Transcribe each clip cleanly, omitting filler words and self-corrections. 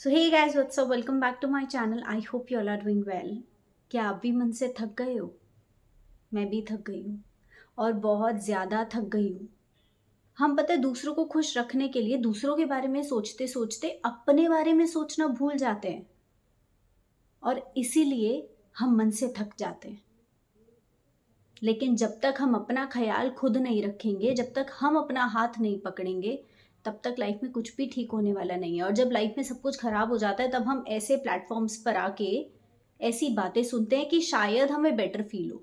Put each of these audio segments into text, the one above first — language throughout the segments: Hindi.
So hey guys, what's up, welcome back to my channel. I hope you all are doing well. क्या आप भी मन से थक गए हो? मैं भी थक गई हूँ और बहुत ज़्यादा थक गई हूँ। हम पता है दूसरों को खुश रखने के लिए दूसरों के बारे में सोचते सोचते अपने बारे में सोचना भूल जाते हैं और इसीलिए हम मन से थक जाते हैं। लेकिन जब तक हम अपना ख्याल खुद नहीं रखेंगे, जब तक हम अपना हाथ नहीं पकड़ेंगे, तब तक लाइफ में कुछ भी ठीक होने वाला नहीं है। और जब लाइफ में सब कुछ खराब हो जाता है तब हम ऐसे प्लेटफॉर्म्स पर आके ऐसी बातें सुनते हैं कि शायद हमें बेटर फील हो,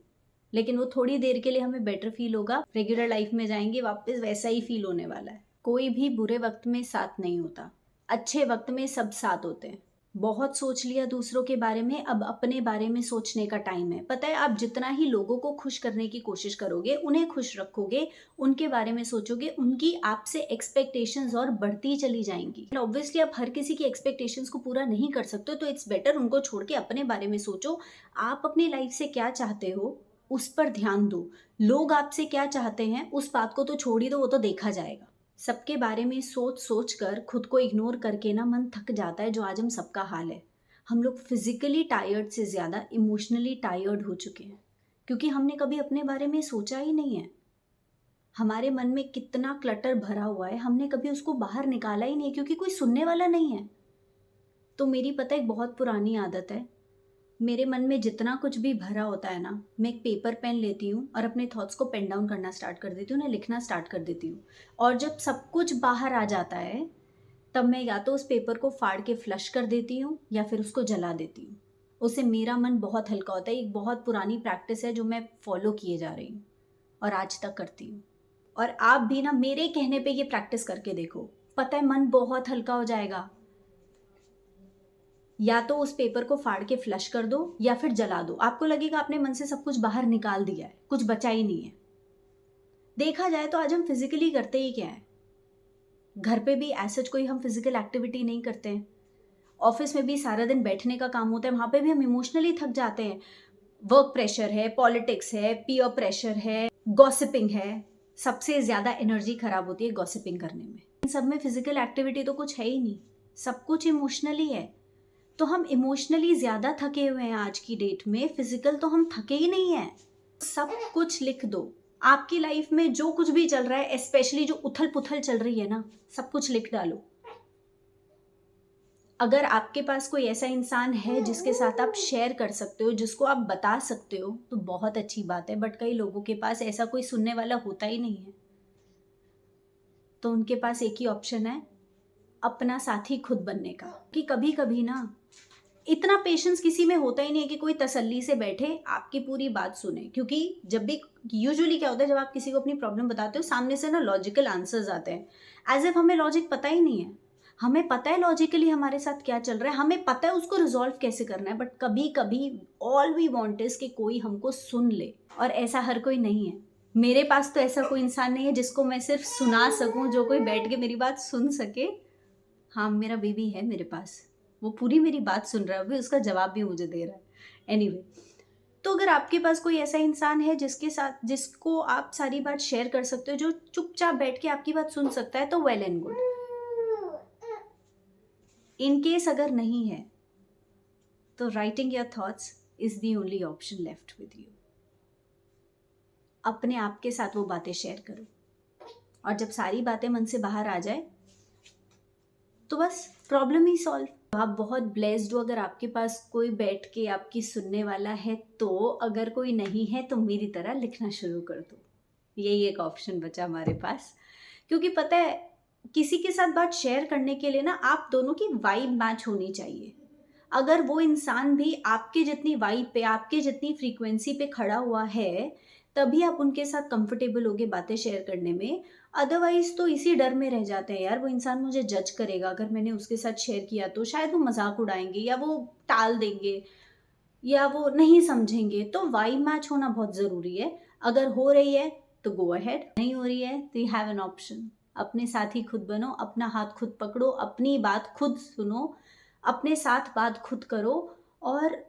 लेकिन वो थोड़ी देर के लिए हमें बेटर फील होगा। रेगुलर लाइफ में जाएंगे वापस वैसा ही फील होने वाला है। कोई भी बुरे वक्त में साथ नहीं होता, अच्छे वक्त में सब साथ होते हैं। बहुत सोच लिया दूसरों के बारे में, अब अपने बारे में सोचने का टाइम है। पता है, आप जितना ही लोगों को खुश करने की कोशिश करोगे, उन्हें खुश रखोगे, उनके बारे में सोचोगे, उनकी आपसे एक्सपेक्टेशंस और बढ़ती चली जाएंगी। ऑब्वियसली आप हर किसी की एक्सपेक्टेशंस को पूरा नहीं कर सकते, तो इट्स बेटर उनको छोड़ के अपने बारे में सोचो। आप अपनी लाइफ से क्या चाहते हो उस पर ध्यान दो। लोग आपसे क्या चाहते हैं उस बात को तो छोड़ ही दो, वो तो देखा जाएगा। सबके बारे में सोच सोच कर खुद को इग्नोर करके ना मन थक जाता है, जो आज हम सबका हाल है। हम लोग फिजिकली टायर्ड से ज़्यादा इमोशनली टायर्ड हो चुके हैं, क्योंकि हमने कभी अपने बारे में सोचा ही नहीं है। हमारे मन में कितना क्लटर भरा हुआ है, हमने कभी उसको बाहर निकाला ही नहीं है, क्योंकि कोई सुनने वाला नहीं है। तो मेरी पता है एक बहुत पुरानी आदत है, मेरे मन में जितना कुछ भी भरा होता है ना, मैं एक पेपर पेन लेती हूँ और अपने थॉट्स को पेन डाउन करना स्टार्ट कर देती हूँ, उन्हें लिखना स्टार्ट कर देती हूँ। और जब सब कुछ बाहर आ जाता है तब मैं या तो उस पेपर को फाड़ के फ्लश कर देती हूँ या फिर उसको जला देती हूँ। उससे मेरा मन बहुत हल्का होता है। एक बहुत पुरानी प्रैक्टिस है जो मैं फॉलो किए जा रही हूँ और आज तक करती हूँ। और आप भी ना मेरे कहने पे ये प्रैक्टिस करके देखो, पता है मन बहुत हल्का हो जाएगा। या तो उस पेपर को फाड़ के फ्लश कर दो या फिर जला दो। आपको लगेगा आपने मन से सब कुछ बाहर निकाल दिया है, कुछ बचा ही नहीं है। देखा जाए तो आज हम फिजिकली करते ही क्या है? घर पे भी ऐसा कोई हम फिजिकल एक्टिविटी नहीं करते हैं। ऑफिस में भी सारा दिन बैठने का काम होता है, वहां पे भी हम इमोशनली थक जाते हैं। वर्क प्रेशर है, पॉलिटिक्स है, पीयर प्रेशर है, गॉसिपिंग है। सबसे ज्यादा एनर्जी खराब होती है गॉसिपिंग करने में। इन सब में फिजिकल एक्टिविटी तो कुछ है ही नहीं, सब कुछ इमोशनली है। तो हम इमोशनली ज्यादा थके हुए हैं आज की डेट में, फिजिकल तो हम थके ही नहीं है। सब कुछ लिख दो, आपकी लाइफ में जो कुछ भी चल रहा है, स्पेशली जो उथल पुथल चल रही है ना, सब कुछ लिख डालो। अगर आपके पास कोई ऐसा इंसान है जिसके साथ आप शेयर कर सकते हो, जिसको आप बता सकते हो, तो बहुत अच्छी बात है। बट कई लोगों के पास ऐसा कोई सुनने वाला होता ही नहीं है, तो उनके पास एक ही ऑप्शन है, अपना साथी खुद बनने का। कि कभी कभी ना इतना पेशेंस किसी में होता ही नहीं है कि कोई तसल्ली से बैठे आपकी पूरी बात सुने। क्योंकि जब भी यूजुअली क्या होता है, जब आप किसी को अपनी प्रॉब्लम बताते हो, सामने से ना लॉजिकल आंसर्स आते हैं, एज इफ हमें लॉजिक पता ही नहीं है। हमें पता है लॉजिकली हमारे साथ क्या चल रहा है, हमें पता है उसको रिजॉल्व कैसे करना है, बट कभी कभी ऑल वी वांट इज कि कोई हमको सुन ले। और ऐसा हर कोई नहीं है। मेरे पास तो ऐसा कोई इंसान नहीं है जिसको मैं सिर्फ सुना सकूं, जो कोई बैठ के मेरी बात सुन सके। हाँ, मेरा बेबी है मेरे पास, वो पूरी मेरी बात सुन रहा है, अभी उसका जवाब भी मुझे दे रहा है। एनीवे, तो अगर आपके पास कोई ऐसा इंसान है जिसके साथ, जिसको आप सारी बात शेयर कर सकते हो, जो चुपचाप बैठ के आपकी बात सुन सकता है, तो well and good. In case अगर नहीं है तो writing your thoughts is the only option left with you. अपने आप के साथ वो बातें शेयर करो, और जब सारी बातें मन से बाहर आ जाए तो बस प्रॉब्लम ही सॉल्व। आप बहुत ब्लेस्ड हो अगर आपके पास कोई बैठ के आपकी सुनने वाला है। तो अगर कोई नहीं है तो मेरी तरह लिखना शुरू कर दो, यही एक ऑप्शन बचा हमारे पास। क्योंकि पता है, किसी के साथ बात शेयर करने के लिए ना आप दोनों की वाइब मैच होनी चाहिए। अगर वो इंसान भी आपके जितनी वाइब पे, आपके जितनी फ्रीक्वेंसी पे खड़ा हुआ है, तभी आप उनके साथ कंफर्टेबल होगे बातें शेयर करने में। अदरवाइज तो इसी डर में रह जाते हैं, यार वो इंसान मुझे जज करेगा, अगर मैंने उसके साथ शेयर किया तो शायद वो मजाक उड़ाएंगे या वो टाल देंगे या वो नहीं समझेंगे। तो वाइब मैच होना बहुत ज़रूरी है। अगर हो रही है तो गो अहेड, नहीं हो रही है तो यू हैव एन ऑप्शन। अपने साथ ही खुद बनो, अपना हाथ खुद पकड़ो, अपनी बात खुद सुनो, अपने साथ बात खुद करो, और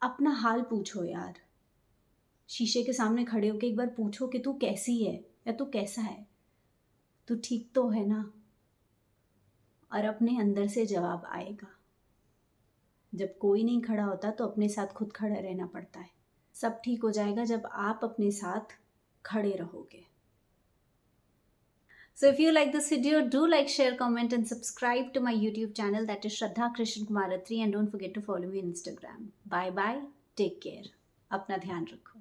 अपना हाल पूछो यार। शीशे के सामने खड़े होके एक बार पूछो कि तू कैसी है या तू कैसा है, तू ठीक तो है ना। और अपने अंदर से जवाब आएगा। जब कोई नहीं खड़ा होता तो अपने साथ खुद खड़ा रहना पड़ता है। सब ठीक हो जाएगा जब आप अपने साथ खड़े रहोगे। So if you like this video, do like, share, comment and subscribe to my YouTube channel, that is Shraddha Krishan Kumar Attri, and don't forget to follow me on Instagram. Bye bye. Take care. अपना ध्यान रखो।